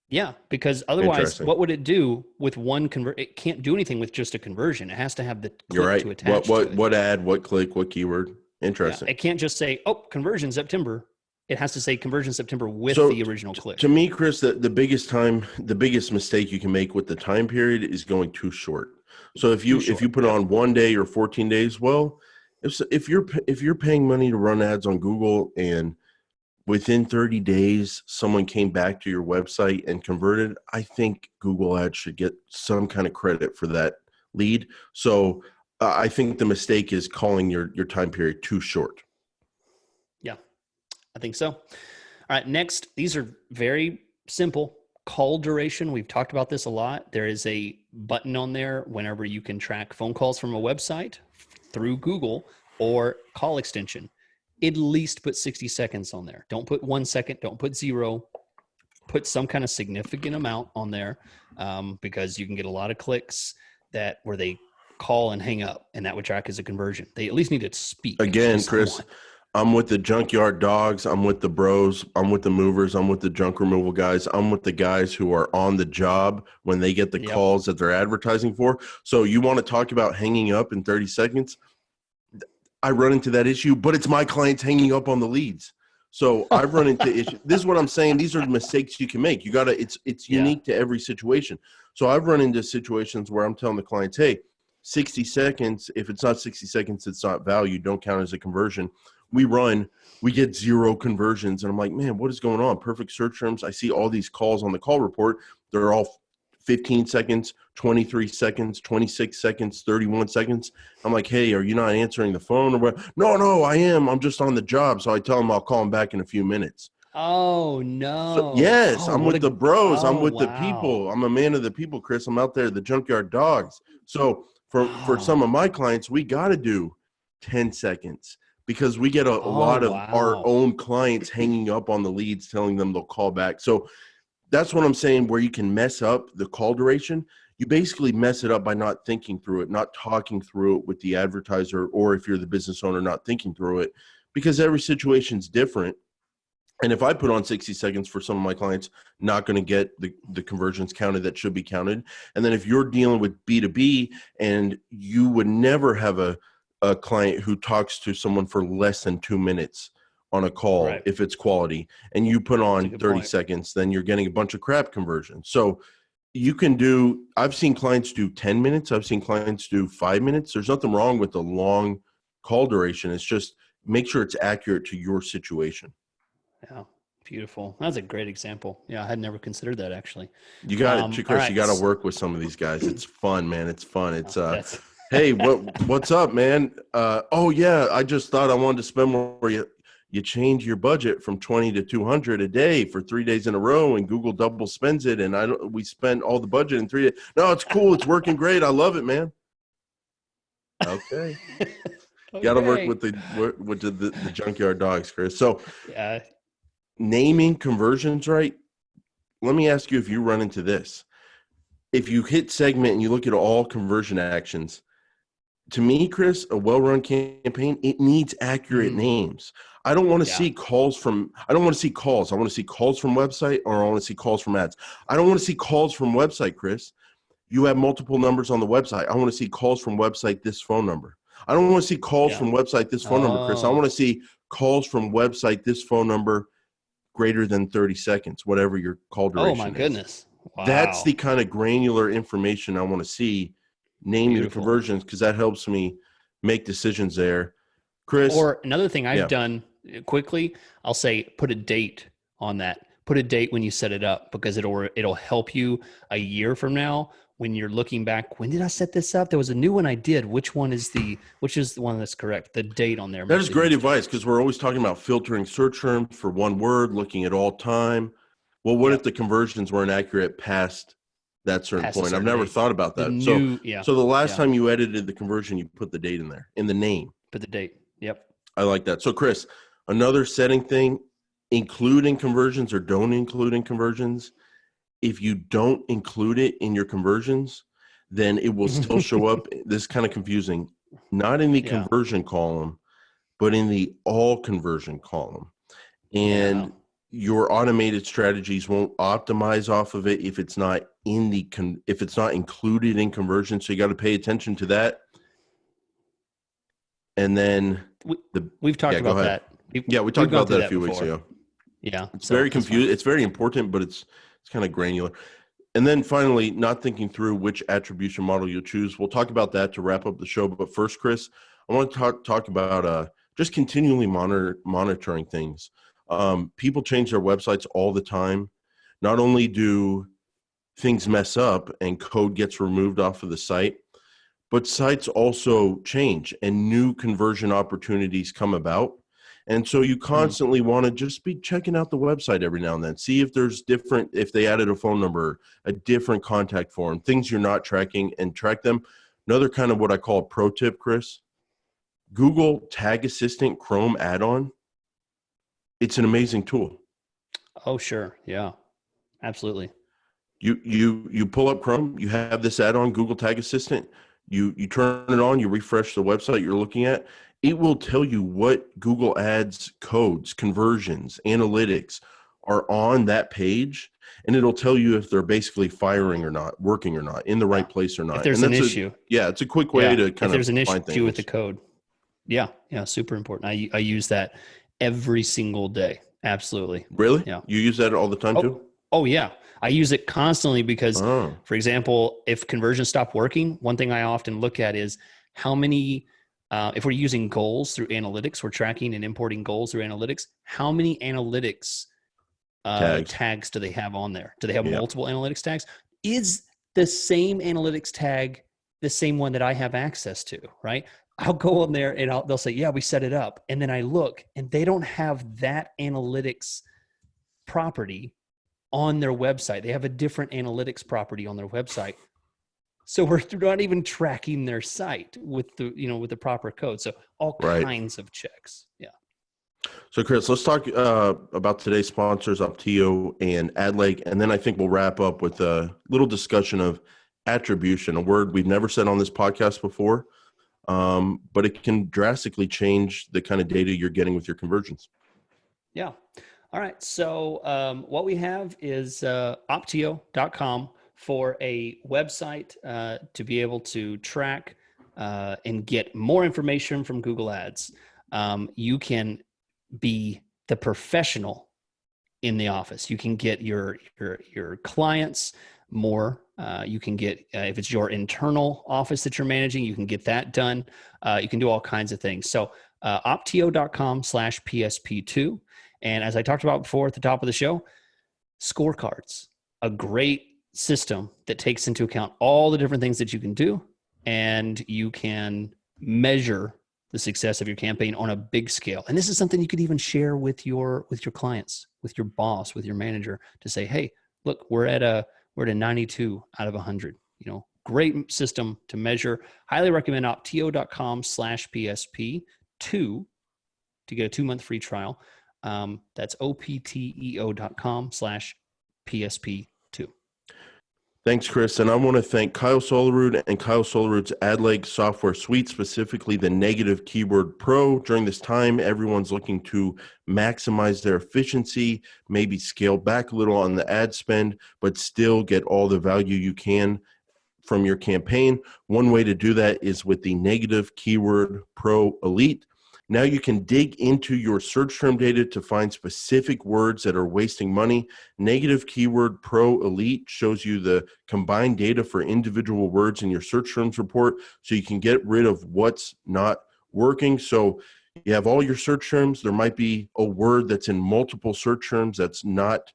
Yeah, because otherwise, what would it do with one It can't do anything with just a conversion. It has to have the click to attach to it. What ad, what click, what keyword? Interesting. Yeah, it can't just say, conversion September. It has to say conversion September with the original click. To me, Chris, the biggest mistake you can make with the time period is going too short. So if you put on 1 day or 14 days, well, if you're paying money to run ads on Google and within 30 days someone came back to your website and converted, I think Google Ads should get some kind of credit for that lead. So I think the mistake is calling your time period too short. Yeah, I think so. All right, next, these are very simple. Call duration. We've talked about this a lot. There is a button on there whenever you can track phone calls from a website through Google or call extension. At least put 60 seconds on there. Don't put 1 second. Don't put 0. Put some kind of significant amount on there because you can get a lot of clicks where they call and hang up, and that would track as a conversion. They at least need to speak. Again, Chris, I'm with the junkyard dogs. I'm with the bros. I'm with the movers. I'm with the junk removal guys. I'm with the guys who are on the job when they get the calls that they're advertising for. So you want to talk about hanging up in 30 seconds? I run into that issue, but it's my clients hanging up on the leads. So I've run into issues. This is what I'm saying. These are the mistakes you can make. It's unique to every situation. So I've run into situations where I'm telling the clients, hey, 60 seconds, if it's not 60 seconds, it's not value. Don't count as a conversion. We get 0 conversions. And I'm like, man, what is going on? Perfect search terms. I see all these calls on the call report. They're all 15 seconds, 23 seconds, 26 seconds, 31 seconds. I'm like, hey, are you not answering the phone? Or what? No, I am. I'm just on the job. So I tell them I'll call them back in a few minutes. Oh, no. So, yes, I'm with the bros. I'm with the people. I'm a man of the people, Chris. I'm out there, the junkyard dogs. So for some of my clients, we got to do 10 seconds because we get a lot of our own clients hanging up on the leads, telling them they'll call back. So that's what I'm saying, where you can mess up the call duration. You basically mess it up by not thinking through it, not talking through it with the advertiser, or if you're the business owner, not thinking through it, because every situation's different. And if I put on 60 seconds for some of my clients, not going to get the conversions counted that should be counted. And then if you're dealing with B2B and you would never have a client who talks to someone for less than 2 minutes on a call, if it's quality, and you put on 30 seconds, then you're getting a bunch of crap conversions. So you can I've seen clients do 10 minutes. I've seen clients do 5 minutes. There's nothing wrong with the long call duration. It's just make sure it's accurate to your situation. Yeah. Beautiful. That's a great example. Yeah. I had never considered that actually. You got it, Chris. You got to work with some of these guys. It's fun, man. It's fun. It's, hey, what's up, man? Oh yeah. I just thought I wanted to spend more. You change your budget from 20 to 200 a day for 3 days in a row, and Google double spends it. And we spend all the budget in 3 days. No, it's cool. It's working great. I love it, man. Okay. Got to work with the junkyard dogs, Chris. So naming conversions right. Let me ask you if you run into this. If you hit segment and you look at all conversion actions, to me, Chris, a well-run campaign, it needs accurate names. I don't want to see calls I don't want to see calls. I want to see calls from website, or I want to see calls from ads. I don't want to see calls from website, Chris. You have multiple numbers on the website. I want to see calls from website, this phone number. I don't want to see calls from website, this phone number, Chris. I want to see calls from website, this phone number, greater than 30 seconds, whatever your call duration is. Oh, my goodness. That's Wow. the kind of granular information I want to see. Name your Beautiful. conversions, because that helps me make decisions there. Chris? Or another thing I've Yeah. done quickly, I'll say put a date on that. Put a date when you set it up, because it'll help you a year from now when you're looking back. When did I set this up? There was a new one I did. Which is the one that's correct? The date on there. That makes is a great huge advice, difference. because we're always talking about filtering search terms for one word, looking at all time. Well, what Yep. if the conversions weren't accurate past that certain Past a point? certain I've never date. thought about The that. new, So the last yeah. time you edited the conversion, you put the date in there, in the name. Put the date. Yep. I like that. So Chris, another setting thing, including conversions or don't include in conversions. If you don't include it in your conversions, then it will still show up. This is kind of confusing, not in the Yeah. conversion column, but in the all conversion column. And your automated strategies won't optimize off of it if it's not in the if it's not included in conversion. So you got to pay attention to that. And then we've talked about that. We talked about that a few weeks ago. Yeah, it's very confusing. It's very important, but it's kind of granular. And then finally, not thinking through which attribution model you'll choose. We'll talk about that to wrap up the show. But first, Chris, I want to talk about just continually monitoring things. People change their websites all the time. Not only do things mess up and code gets removed off of the site, but sites also change and new conversion opportunities come about. And so you constantly want to just be checking out the website every now and then. See if there's if they added a phone number, a different contact form, things you're not tracking, and track them. Another kind of what I call a pro tip, Chris, Google Tag Assistant Chrome add-on. It's an amazing tool. Oh, sure. Yeah, absolutely. You pull up Chrome, you have this add-on, Google Tag Assistant, you turn it on, you refresh the website you're looking at, it will tell you what Google Ads codes, conversions, analytics are on that page, and it'll tell you if they're basically firing or not, working or not, in the right place or not. If there's an issue. It's a quick way to kind of if there's an find issue with things. the code. Yeah, super important. I use that every single day. Absolutely. Really? Yeah. You use that all the time too? Oh, yeah. I use it constantly because, for example, if conversions stop working, one thing I often look at is how many, if we're using goals through analytics, we're tracking and importing goals through analytics, how many analytics tags do they have on there? Do they have multiple analytics tags? Is the same analytics tag the same one that I have access to, right? I'll go on there and they'll say, yeah, we set it up. And then I look and they don't have that analytics property on their website. They have a different analytics property on their website. So we're not even tracking their site with the proper code. So all kinds of checks. Yeah. So Chris, let's talk about today's sponsors, Optio and Adelaide. And then I think we'll wrap up with a little discussion of attribution, a word we've never said on this podcast before, but it can drastically change the kind of data you're getting with your conversions. Yeah. All right. So what we have is Optio.com for a website to be able to track and get more information from Google Ads. You can be the professional in the office. You can get your clients more. You can get, if it's your internal office that you're managing, you can get that done. You can do all kinds of things. So Optio.com/PSP2. And as I talked about before at the top of the show, scorecards, a great system that takes into account all the different things that you can do, and you can measure the success of your campaign on a big scale. And this is something you could even share with your clients, with your boss, with your manager, to say, hey, look, we're at a 92 out of 100. Great system to measure. Highly recommend Optio.com/PSP2 to get a 2-month free trial. That's opteo.com/PSP2. Thanks, Chris. And I want to thank Kyle Solarud and Kyle Solarud's Adelaide software suite, specifically the Negative Keyword Pro. During this time, everyone's looking to maximize their efficiency, maybe scale back a little on the ad spend, but still get all the value you can from your campaign. One way to do that is with the Negative Keyword Pro Elite. Now you can dig into your search term data to find specific words that are wasting money. Negative Keyword Pro Elite shows you the combined data for individual words in your search terms report, so you can get rid of what's not working. So you have all your search terms. There might be a word that's in multiple search terms that's not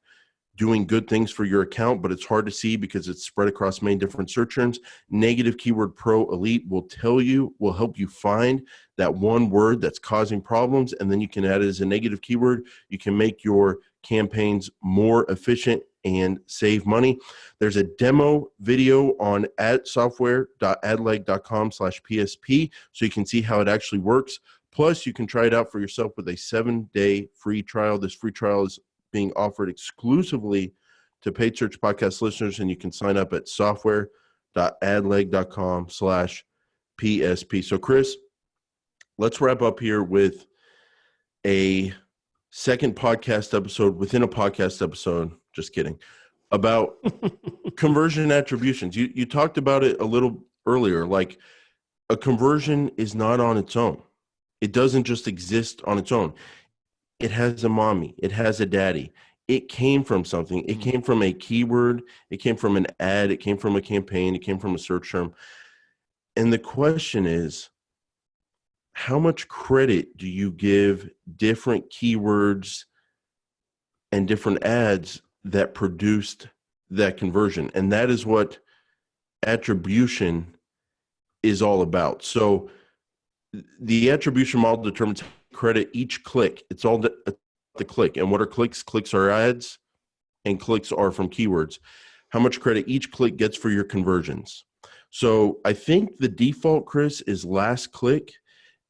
doing good things for your account, but it's hard to see because it's spread across many different search terms. Negative Keyword Pro Elite will help you find that one word that's causing problems, and then you can add it as a negative keyword. You can make your campaigns more efficient and save money. There's a demo video on software.adelaide.com/PSP, so you can see how it actually works. Plus, you can try it out for yourself with a 7-day free trial. This free trial is being offered exclusively to Paid Search Podcast listeners, and you can sign up at software.adelaide.com/PSP. So, Chris, let's wrap up here with a second podcast episode within a podcast episode. Just kidding. About conversion attributions. You talked about it a little earlier. Like, a conversion is not on its own. It doesn't just exist on its own. It has a mommy. It has a daddy. It came from something. It came from a keyword. It came from an ad. It came from a campaign. It came from a search term. And the question is, how much credit do you give different keywords and different ads that produced that conversion? And that is what attribution is all about. So the attribution model determines credit each click. It's all the click. And what are clicks? Clicks are ads, and clicks are from keywords. How much credit each click gets for your conversions. So I think the default, Chris, is last click,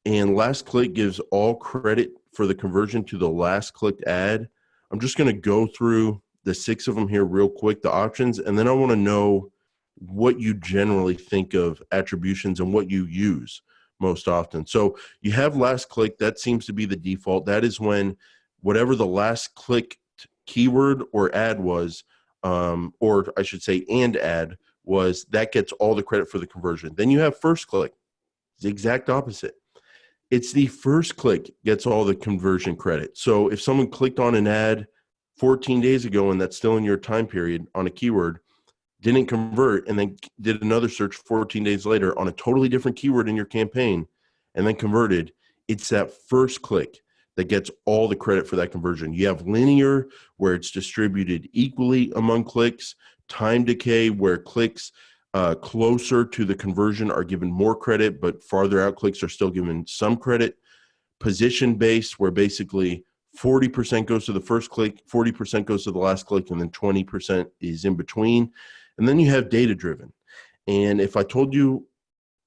and last click gives all credit for the conversion to the last clicked ad. I'm just going to go through the 6 of them here real quick, the options, and then I want to know what you generally think of attributions and what you use most often. So you have last click. That seems to be the default. That is when whatever the last click keyword or ad was, or I should say and ad was, that gets all the credit for the conversion. Then you have first click. It's the exact opposite. It's the first click gets all the conversion credit. So if someone clicked on an ad 14 days ago and that's still in your time period on a keyword, didn't convert, and then did another search 14 days later on a totally different keyword in your campaign and then converted, it's that first click that gets all the credit for that conversion. You have linear, where it's distributed equally among clicks, time decay, where clicks closer to the conversion are given more credit, but farther out clicks are still given some credit, position based, where basically 40% goes to the first click, 40% goes to the last click, and then 20% is in between. And then you have data-driven. And if I told you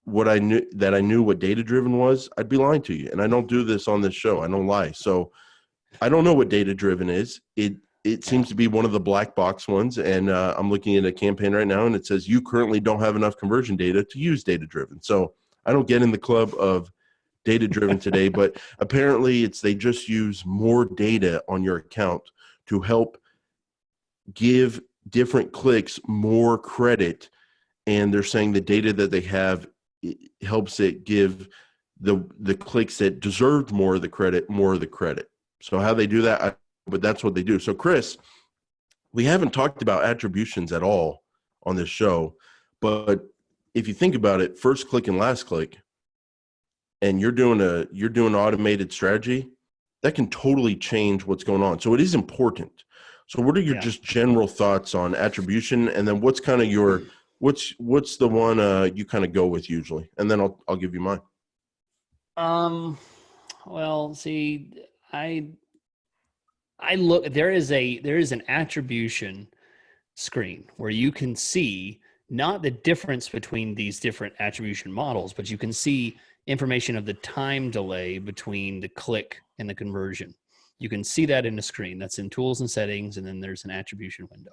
what I knew what data-driven was, I'd be lying to you. And I don't do this on this show. I don't lie. So I don't know what data-driven is. It seems to be one of the black box ones. And I'm looking at a campaign right now, and it says you currently don't have enough conversion data to use data-driven. So I don't get in the club of data-driven today, but apparently they just use more data on your account to help give different clicks more credit, and they're saying the data that they have helps it give the clicks that deserved more of the credit. So how they do that, but that's what they do. So Chris, we haven't talked about attributions at all on this show, but if you think about it, first click and last click, and you're doing automated strategy, that can totally change what's going on. So it is important. So what are your just general thoughts on attribution? And then what's kind of what's the one you kind of go with usually? And then I'll give you mine. Well, see, I look, there is an attribution screen where you can see not the difference between these different attribution models, but you can see information of the time delay between the click and the conversion. You can see that in the screen. That's in tools and settings, and then there's an attribution window.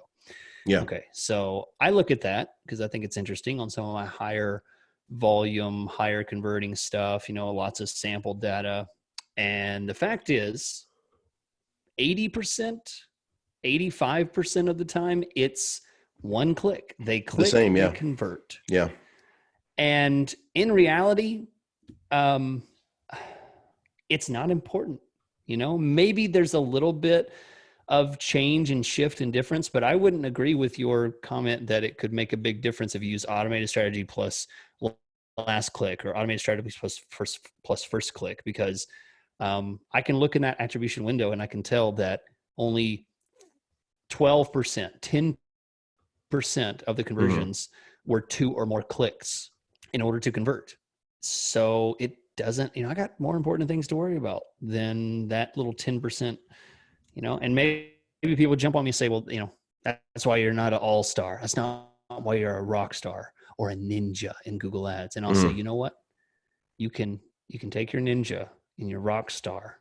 Yeah. Okay. So I look at that because I think it's interesting on some of my higher volume, higher converting stuff, lots of sample data. And the fact is 80%, 85% of the time, it's one click. They click, the same, they convert. Yeah. And in reality, it's not important. Maybe there's a little bit of change and shift and difference, but I wouldn't agree with your comment that it could make a big difference if you use automated strategy plus last click or automated strategy plus first click, because I can look in that attribution window and I can tell that only 12%, 10% of the conversions were 2 or more clicks in order to convert. So it doesn't, I got more important things to worry about than that little 10%, and maybe people jump on me and say, well, that's why you're not an all-star. That's not why you're a rock star or a ninja in Google Ads. And I'll say, you know what? You can take your ninja and your rock star.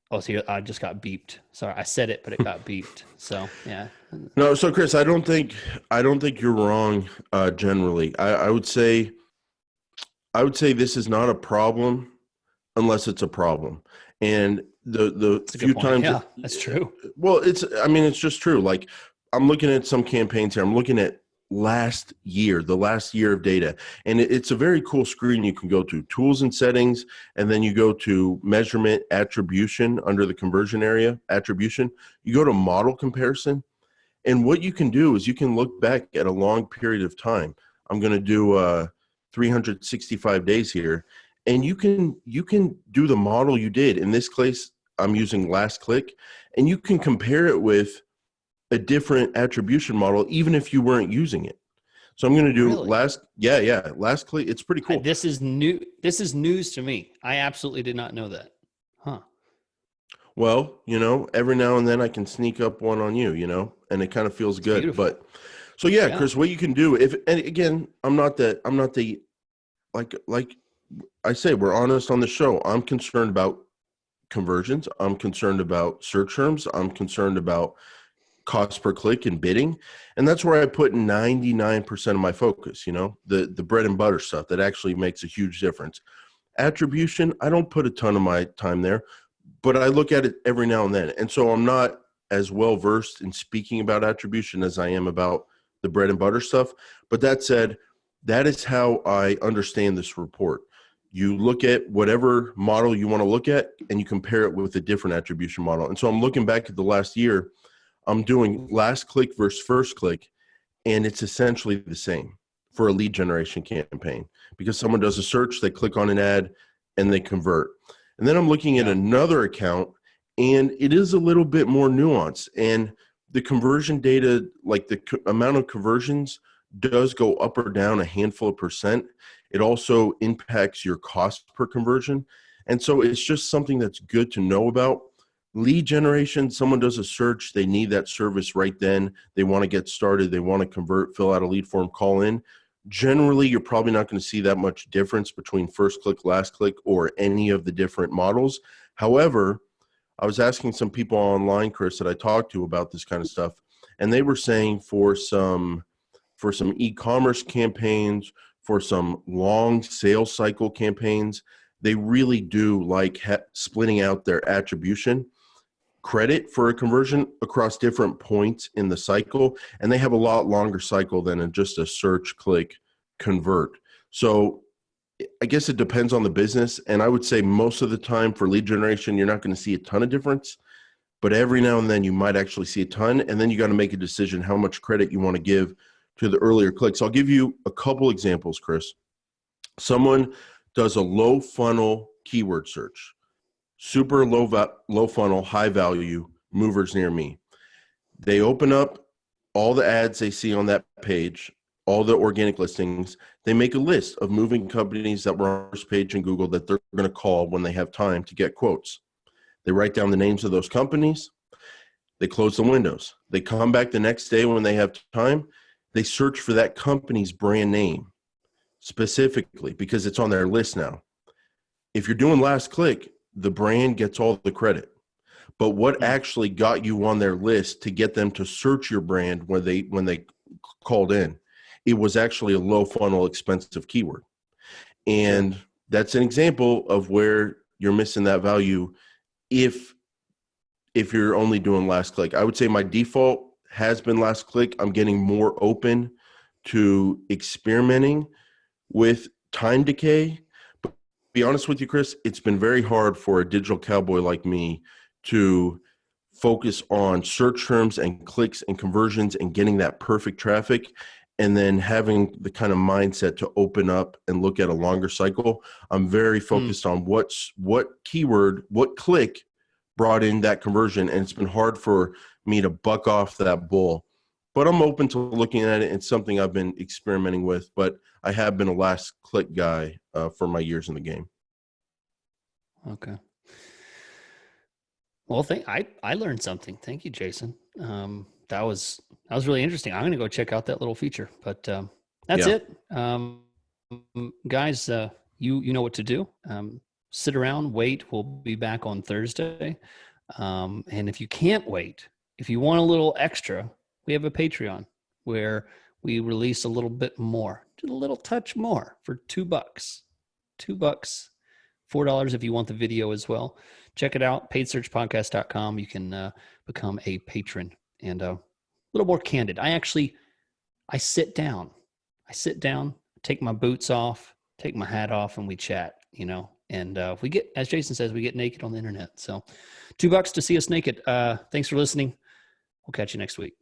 Oh, see, I just got beeped. Sorry, I said it, but it got beeped. So yeah. No, so Chris, I don't think you're wrong. Generally, I would say this is not a problem unless it's a problem. And the few times, yeah, that's true. Well, it's just true. Like, I'm looking at some campaigns here. I'm looking at the last year of data. And it's a very cool screen. You can go to tools and settings, and then you go to measurement attribution under the conversion area, attribution. You go to model comparison. And what you can do is you can look back at a long period of time. I'm going to do 365 days here. And you can do the model you did. In this case, I'm using last click, and you can compare it with a different attribution model, even if you weren't using it. So I'm going to do last click. It's pretty cool. This is new. This is news to me. I absolutely did not know that. Huh. Well, every now and then I can sneak up one on you, and it kind of feels good. Beautiful. But so yeah, Chris, what you can do and again, I'm not the like I say, we're honest on the show. I'm concerned about conversions. I'm concerned about search terms. I'm concerned about cost per click and bidding. And that's where I put 99% of my focus, the bread and butter stuff that actually makes a huge difference. Attribution, I don't put a ton of my time there, but I look at it every now and then. And so I'm not as well versed in speaking about attribution as I am about the bread and butter stuff. But that said, that is how I understand this report. You look at whatever model you want to look at, and you compare it with a different attribution model. And so I'm looking back at the last year. I'm doing last click versus first click, and it's essentially the same for a lead generation campaign, because someone does a search, they click on an ad, and they convert. And then I'm looking at another account, and it is a little bit more nuanced. And the conversion data, like the amount of conversions, does go up or down a handful of percent. It also impacts your cost per conversion. And so it's just something that's good to know about. Lead generation, someone does a search, they need that service right then. They want to get started, they want to convert, fill out a lead form, call in. Generally, you're probably not going to see that much difference between first click, last click, or any of the different models. However, I was asking some people online, Chris, that I talked to about this kind of stuff, and they were saying for some e-commerce campaigns, for some long sales cycle campaigns, they really do like splitting out their attribution credit for a conversion across different points in the cycle. And they have a lot longer cycle than just a search, click, convert. So I guess it depends on the business. And I would say most of the time for lead generation, you're not going to see a ton of difference, but every now and then you might actually see a ton. And then you got to make a decision how much credit you want to give to the earlier clicks. I'll give you a couple examples, Chris. Someone does a low funnel keyword search, super low funnel, high value, movers near me. They open up all the ads they see on that page, all the organic listings. They make a list of moving companies that were on the first page in Google that they're going to call when they have time to get quotes. They write down the names of those companies. They close the windows. They come back the next day when they have time. They search for that company's brand name specifically because it's on their list now. If you're doing last click, the brand gets all the credit. But what actually got you on their list to get them to search your brand when they called in? It was actually a low funnel, expensive keyword. And that's an example of where you're missing that value if you're only doing last click. I would say my default has been last click. I'm getting more open to experimenting with time decay be honest with you, Chris, it's been very hard for a digital cowboy like me to focus on search terms and clicks and conversions and getting that perfect traffic, and then having the kind of mindset to open up and look at a longer cycle. I'm very focused on what keyword, what click brought in that conversion, and it's been hard for me to buck off that bull. But I'm open to looking at it. It's something I've been experimenting with, but I have been a last click guy for my years in the game. Okay. Well, I learned something. Thank you, Jason. That was really interesting. I'm going to go check out that little feature, but that's it. Guys, you know what to do. Sit around, wait. We'll be back on Thursday. And if you can't wait, if you want a little extra, we have a Patreon where we release a little bit more, just a little touch more for $2. $2, $4 if you want the video as well. Check it out, paidsearchpodcast.com. You can become a patron and a little more candid. I sit down, take my boots off, take my hat off, and we chat, and we get, as Jason says, we get naked on the internet. So $2 to see us naked. Thanks for listening. We'll catch you next week.